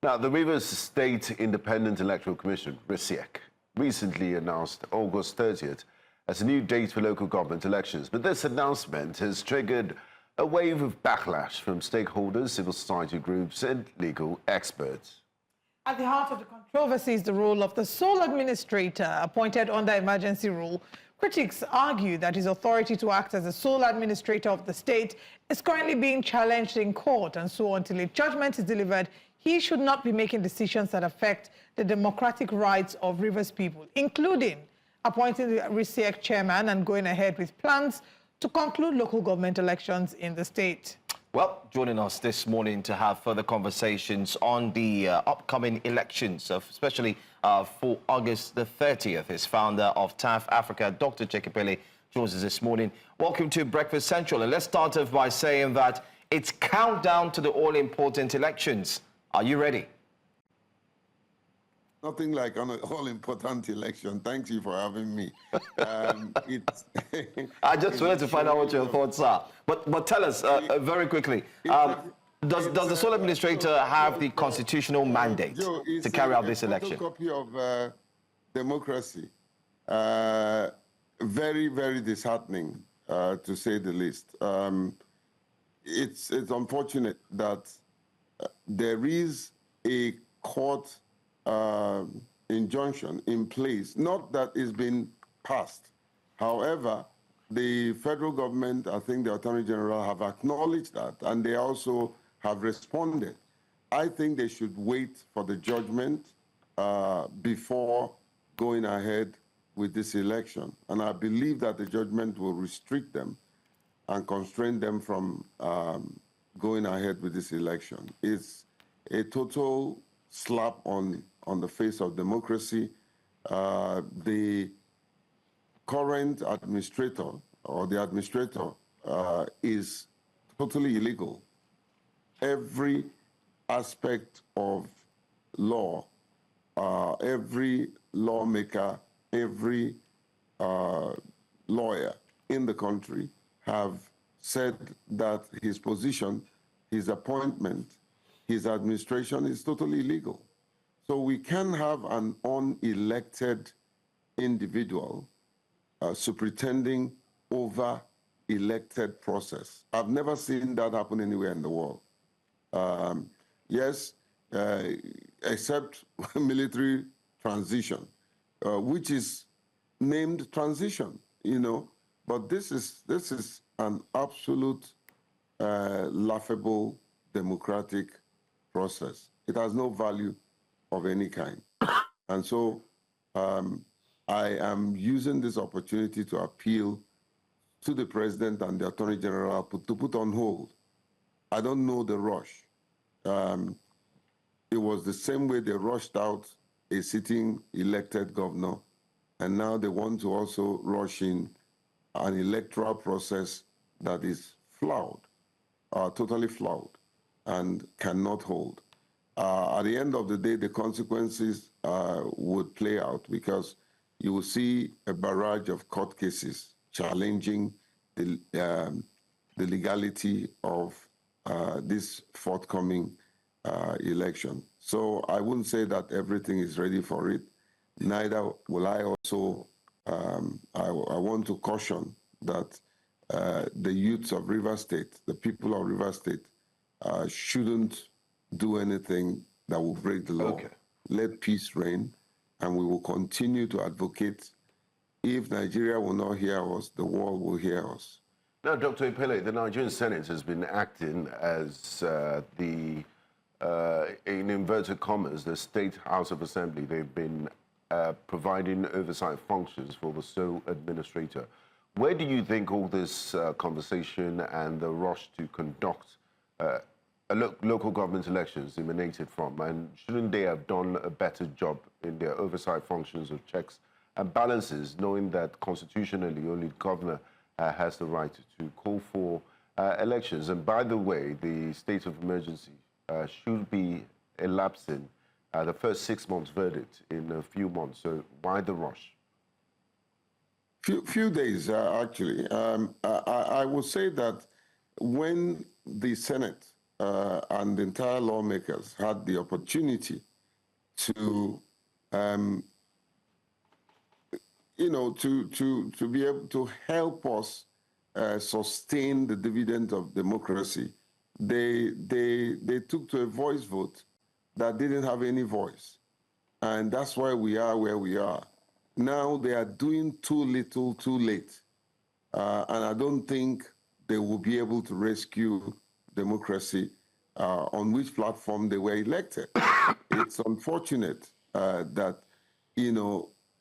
Now, the Rivers State Independent Electoral Commission, RSIEC, recently announced August 30th as a new date for local government elections. But this announcement has triggered a wave of backlash from stakeholders, civil society groups, and legal experts. At the heart of the controversy is the role of the sole administrator appointed under emergency rule. Critics argue that his authority to act as the sole administrator of the state is currently being challenged in court, and so until a judgment is delivered, he should not be making decisions that affect the democratic rights of Rivers people, including appointing the RSIEC chairman and going ahead with plans to conclude local government elections in the state. Well, joining us this morning to have further conversations on the upcoming elections, especially for August the 30th, is founder of TafAfrica, Dr. Epelle, joins us this morning. Welcome to Breakfast Central. And let's start off by saying that it's countdown to the all-important elections. Are you ready? Nothing like an all-important election. Thank you for having me. I just wanted to find out what your thoughts are. But tell us very quickly, does the sole administrator have the constitutional mandate to carry out this election? It's a copy of democracy. Very, very disheartening, to say the least. It's unfortunate that there is a court injunction in place, not that it's been passed. However, the federal government, I think the Attorney General, have acknowledged that, and they also have responded. I think they should wait for the judgment before going ahead with this election. And I believe that the judgment will restrict them and constrain them from going ahead with this election. It's a total slap on the face of democracy. The current administrator, or the administrator, is totally illegal. Every aspect of law, every lawmaker, every lawyer in the country have said that his position, his appointment, his administration is totally illegal. So we can have an unelected individual superintending over elected process. I've never seen that happen anywhere in the world. Yes, except military transition, which is named transition, but this is an absolute laughable democratic process. It has no value of any kind. And so I am using this opportunity to appeal to the President and the Attorney General to put on hold. I don't know the rush. It was the same way they rushed out a sitting elected governor, and now they want to also rush in an electoral process that is flawed, totally flawed, and cannot hold. At the end of the day, the consequences would play out, because you will see a barrage of court cases challenging the legality of this forthcoming election. So I wouldn't say that everything is ready for it. Neither will I also, I want to caution that the youths of Rivers State, the people of Rivers State, shouldn't do anything that will break the law. Okay. Let peace reign, and we will continue to advocate. If Nigeria will not hear us, the world will hear us. Now, Dr. Epelle, the Nigerian Senate has been acting as in inverted commas, the State House of Assembly. They've been providing oversight functions for the sole administrator. Where do you think all this conversation and the rush to conduct local government elections emanated from? And shouldn't they have done a better job in their oversight functions of checks and balances, knowing that constitutionally only the governor has the right to call for elections? And by the way, the state of emergency should be elapsing the first 6 months verdict in a few months. So why the rush? Few days, actually. I will say that when the Senate and the entire lawmakers had the opportunity to, to be able to help us sustain the dividend of democracy, they took to a voice vote that didn't have any voice. And that's why we are where we are. Now they are doing too little, too late. And I don't think they will be able to rescue democracy on which platform they were elected. It's unfortunate that,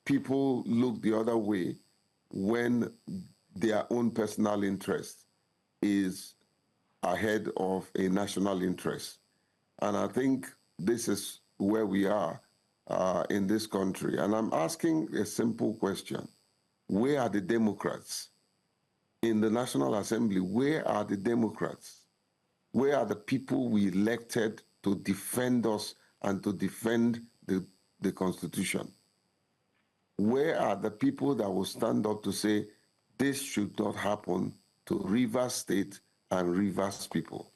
people look the other way when their own personal interest is ahead of a national interest. And I think this is where we are in this country. And I'm asking a simple question. Where are the Democrats? In the National Assembly, where are the Democrats? Where are the people we elected to defend us and to defend the Constitution? Where are the people that will stand up to say, this should not happen to Rivers State and Rivers people?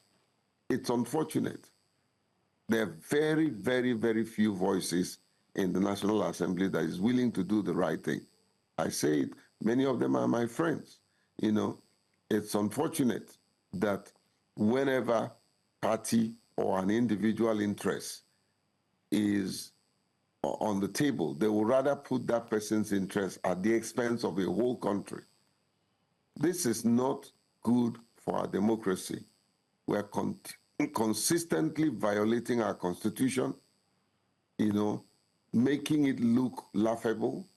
It's unfortunate. There are very, very, very few voices in the National Assembly that is willing to do the right thing. I say it, many of them are my friends. It's unfortunate that whenever party or an individual interest is on the table, they will rather put that person's interest at the expense of a whole country. This is not good for our democracy. We're consistently violating our Constitution, making it look laughable,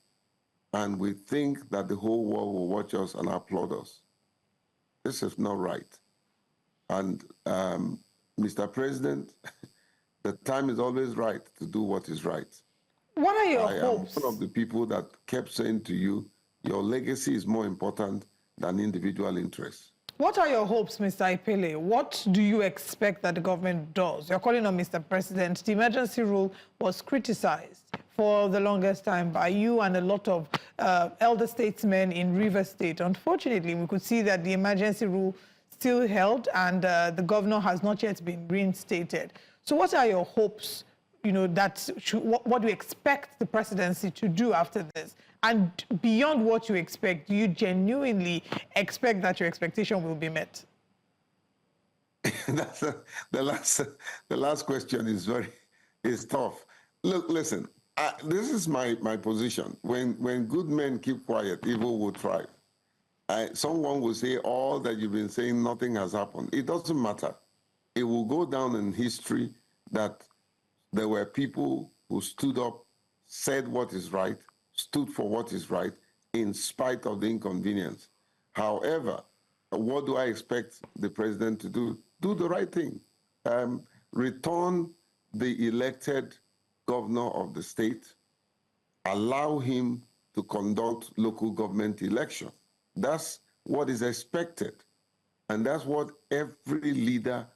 and we think that the whole world will watch us and applaud us. This is not right. And Mr. President, the time is always right to do what is right. What are your I hopes? am one of the people that kept saying to you, your legacy is more important than individual interests. What are your hopes, Mr. Epelle? What do you expect that the government does? You're calling on Mr. President. The emergency rule was criticized for the longest time by you and a lot of elder statesmen in Rivers State. Unfortunately, we could see that the emergency rule still held and the governor has not yet been reinstated. So what are your hopes? What do you expect the presidency to do after this? And beyond what you expect, do you genuinely expect that your expectation will be met? The last question is tough. Look, listen, this is my position. When good men keep quiet, evil will thrive. Someone will say, all that you've been saying, nothing has happened. It doesn't matter. It will go down in history that there were people who stood up, said what is right, stood for what is right, in spite of the inconvenience. However, what do I expect the president to do? Do the right thing. Return the elected governor of the state, allow him to conduct local government election. That's what is expected. And that's what every leader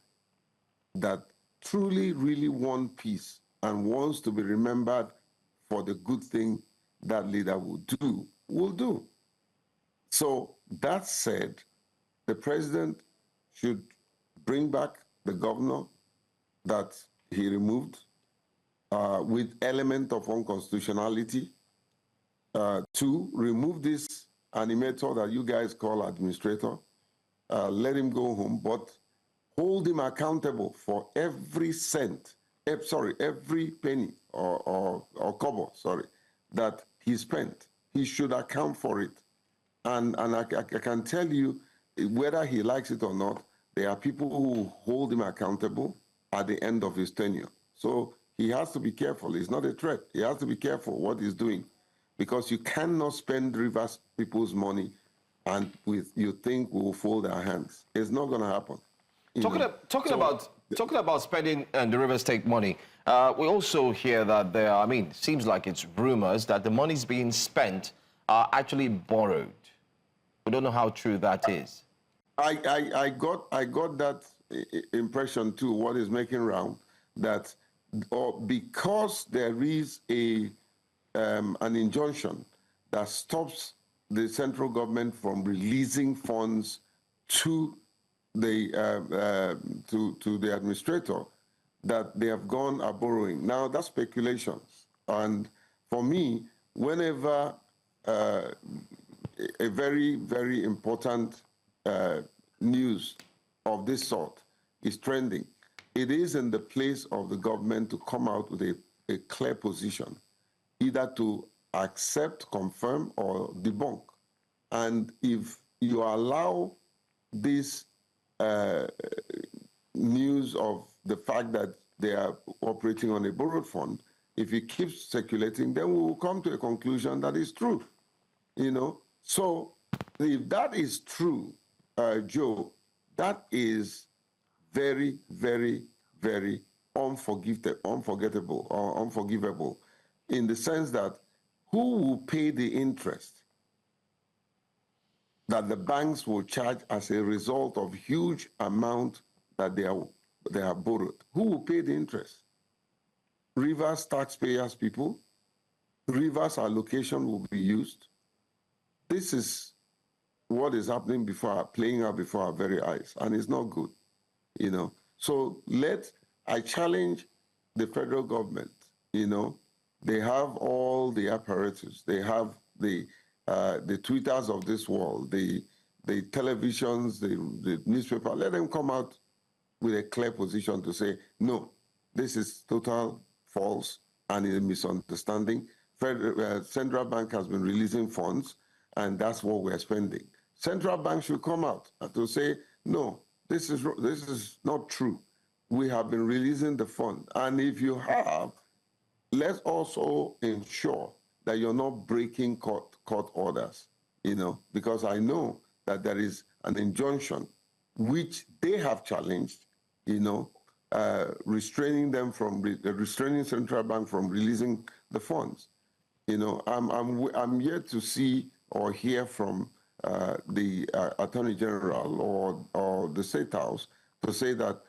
that truly, really wants peace and wants to be remembered for the good thing that leader will do. So that said, the president should bring back the governor that he removed with element of unconstitutionality. Two, remove this animator that you guys call administrator, let him go home, but hold him accountable for every cent, every penny or kobo, that he spent. He should account for it. And I can tell you, whether he likes it or not, there are people who hold him accountable at the end of his tenure. So he has to be careful. He's not a threat. He has to be careful what he's doing, because you cannot spend Rivers people's money and you think we will fold our hands. It's not going to happen. Talking about spending the River State money, we also hear that there are, seems like it's rumors that the monies being spent are actually borrowed. We don't know how true that is. I got that impression too, what is making round, that because there is an injunction that stops the central government from releasing funds to to the administrator that they have gone a borrowing. Now, that's speculations. And for me, whenever a very, very important news of this sort is trending, it is in the place of the government to come out with a clear position, either to accept, confirm, or debunk. And if you allow this news of the fact that they are operating on a borrowed fund, if it keeps circulating, then we will come to a conclusion that is true, you know. So if that is true, Joe, that is very, very, very unforgettable or unforgivable, in the sense that who will pay the interest that the banks will charge as a result of huge amount that they have borrowed? Who will pay the interest? Rivers taxpayers, people. Rivers allocation will be used. This is what is happening playing out before our very eyes, and it's not good, you know. So I challenge the federal government, you know. They have all the apparatus. They have the Twitters of this world, the televisions, the newspaper. Let them come out with a clear position to say, no, this is total false and a misunderstanding. Central Bank has been releasing funds, and that's what we're spending. Central Bank should come out to say, no, this is not true. We have been releasing the fund. And if you have, let's also ensure that you're not breaking court orders, you know, because I know that there is an injunction which they have challenged, you know, restraining Central Bank from releasing the funds. You know, I'm yet to see or hear from the Attorney General or the State House to say that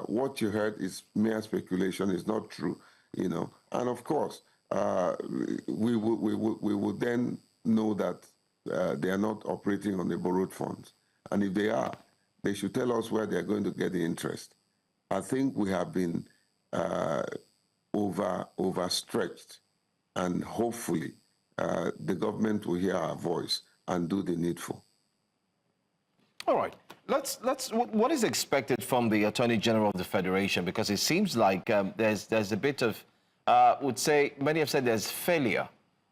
what you heard is mere speculation, is not true, you know. And of course, we would then know that they are not operating on the borrowed funds. And if they are, they should tell us where they're going to get the interest. I think we have been overstretched, and hopefully the government will hear our voice and do the needful. All right. What is expected from the Attorney General of the Federation? Because it seems like there's a bit of, would say, many have said there's failure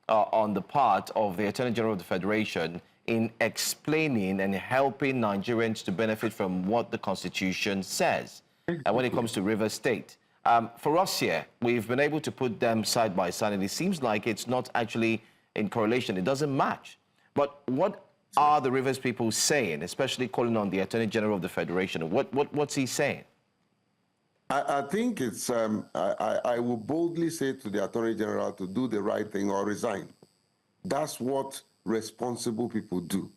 on the part of the Attorney General of the Federation in explaining and helping Nigerians to benefit from what the Constitution says. And when it comes to Rivers State, for us here, we've been able to put them side by side, and it seems like it's not actually in correlation. It doesn't match. But what are the Rivers people saying, especially calling on the Attorney General of the Federation? What's he saying? I think it's, I will boldly say to the Attorney General to do the right thing or resign. That's what responsible people do.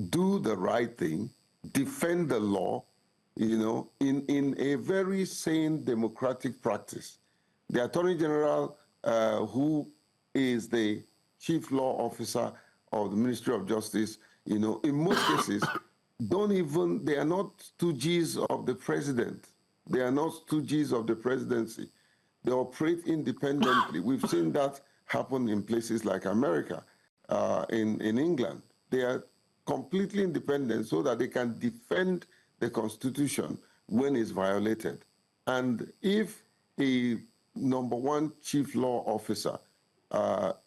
Do the right thing, defend the law, you know, in a very sane democratic practice. The Attorney General, who is the Chief Law Officer of the Ministry of Justice, you know, in most cases, they are not stooges of the president. They are not stooges of the presidency. They operate independently. We've seen that happen in places like America, in England. They are completely independent so that they can defend the Constitution when it's violated. And if a #1 chief law officer,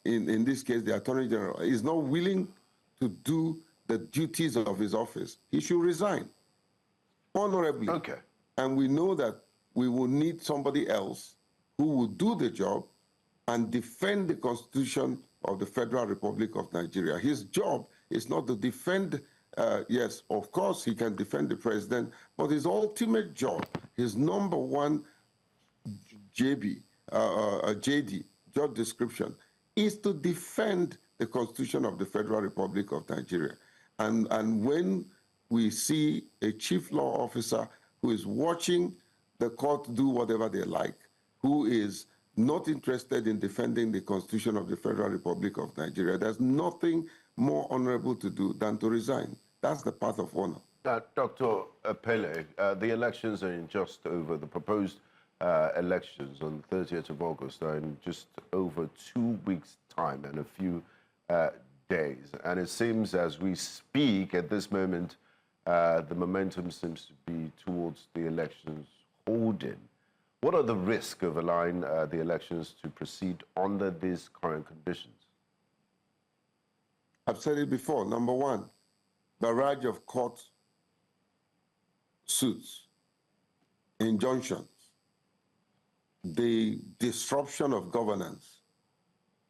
in this case the Attorney General, is not willing to do the duties of his office, he should resign honorably. Okay. And we know that we will need somebody else who will do the job and defend the Constitution of the Federal Republic of Nigeria. His job is not to defend, yes, of course he can defend the president, but his ultimate job, his #1 JD, job description, is to defend the Constitution of the Federal Republic of Nigeria. And when we see a chief law officer who is watching the court do whatever they like, who is not interested in defending the Constitution of the Federal Republic of Nigeria, there's nothing more honorable to do than to resign. That's the path of honor. Dr. Epelle, the elections are in just over, the proposed elections on the 30th of August are in just over 2 weeks' time and a few days. And it seems as we speak at this moment, the momentum seems to be towards the elections holding. What are the risks of allowing the elections to proceed under these current conditions? I've said it before. Number one, barrage of court suits, injunctions, the disruption of governance.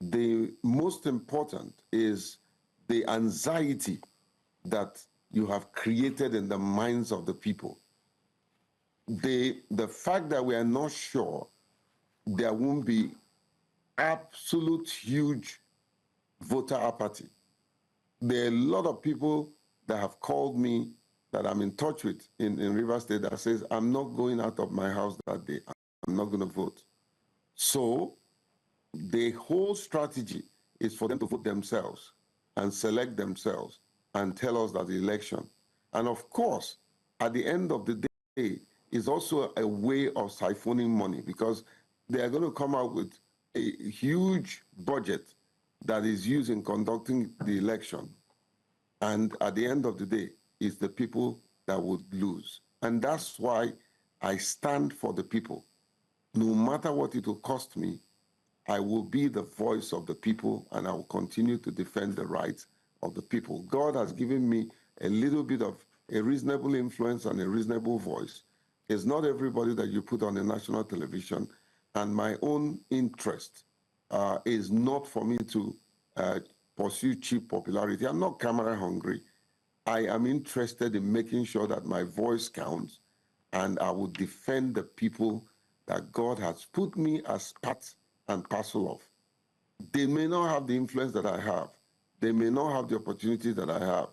The most important is the anxiety that you have created in the minds of the people. The fact that we are not sure there won't be absolute huge voter apathy. There are a lot of people that have called me that I'm in touch with in Rivers State that says, I'm not going out of my house that day. I'm not going to vote. So the whole strategy is for them to vote themselves and select themselves and tell us that the election. And of course, at the end of the day, is also a way of siphoning money because they are going to come out with a huge budget that is used in conducting the election. And at the end of the day, it's the people that would lose. And that's why I stand for the people. No matter what it will cost me, I will be the voice of the people and I will continue to defend the rights of the people. God has given me a little bit of a reasonable influence and a reasonable voice. It's not everybody that you put on the national television, and my own interest is not for me to pursue cheap popularity. I'm not camera hungry. I am interested in making sure that my voice counts, and I will defend the people that God has put me as part and parcel of. They may not have the influence that I have. They may not have the opportunities that I have,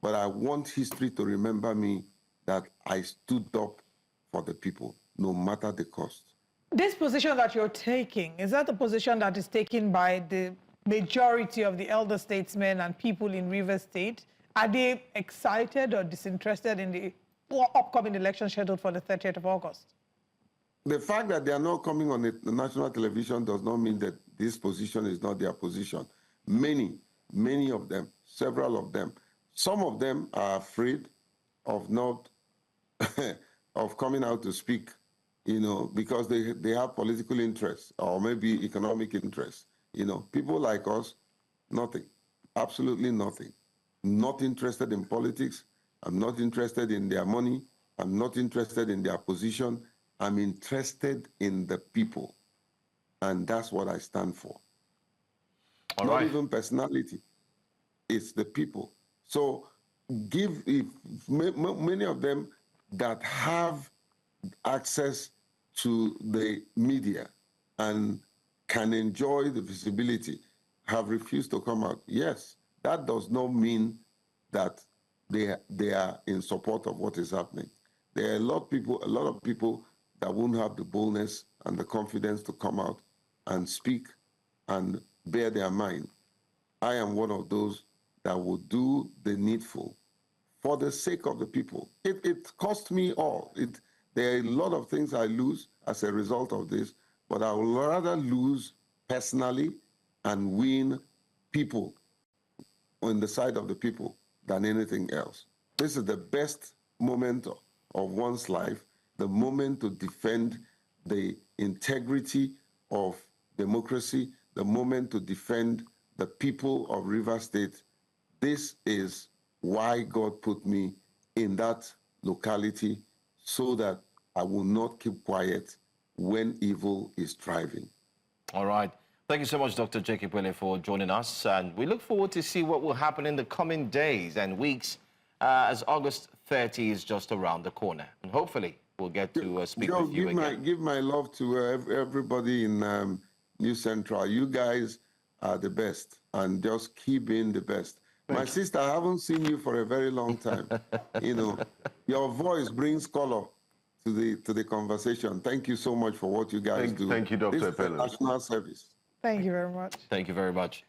but I want history to remember me that I stood up for the people, no matter the cost. This position that you're taking, is that the position that is taken by the majority of the elder statesmen and people in Rivers State? Are they excited or disinterested in the upcoming election scheduled for the 30th of August? The fact that they are not coming on the national television does not mean that this position is not their position. Many of them, several of them, some of them are afraid of not of coming out to speak, you know, because they have political interests or maybe economic interests. You know, people like us, nothing, absolutely nothing. Not interested in politics. I'm not interested in their money. I'm not interested in their position. I'm interested in the people. And that's what I stand for. All not right. even personality. It's the people. So many of them that have access to the media and can enjoy the visibility have refused to come out. Yes, that does not mean that they are in support of what is happening. There are a lot of people that won't have the boldness and the confidence to come out and speak and bear their mind. I am one of those that will do the needful for the sake of the people. It cost me all. There are a lot of things I lose as a result of this, but I would rather lose personally and win people on the side of the people than anything else. This is the best moment of one's life, the moment to defend the integrity of democracy, the moment to defend the people of Rivers State. This is why God put me in that locality so that I will not keep quiet when evil is thriving. All right. Thank you so much, Dr. Epelle, for joining us. And we look forward to see what will happen in the coming days and weeks as August 30 is just around the corner. And hopefully we'll get to speak with you again. Give my love to everybody in New Central. You guys are the best, and just keep being the best. My sister, I haven't seen you for a very long time. You know, your voice brings color to the conversation. Thank you so much for what you guys do. Thank you, Dr. This is a Epelle. national service. Thank you very much. Thank you very much.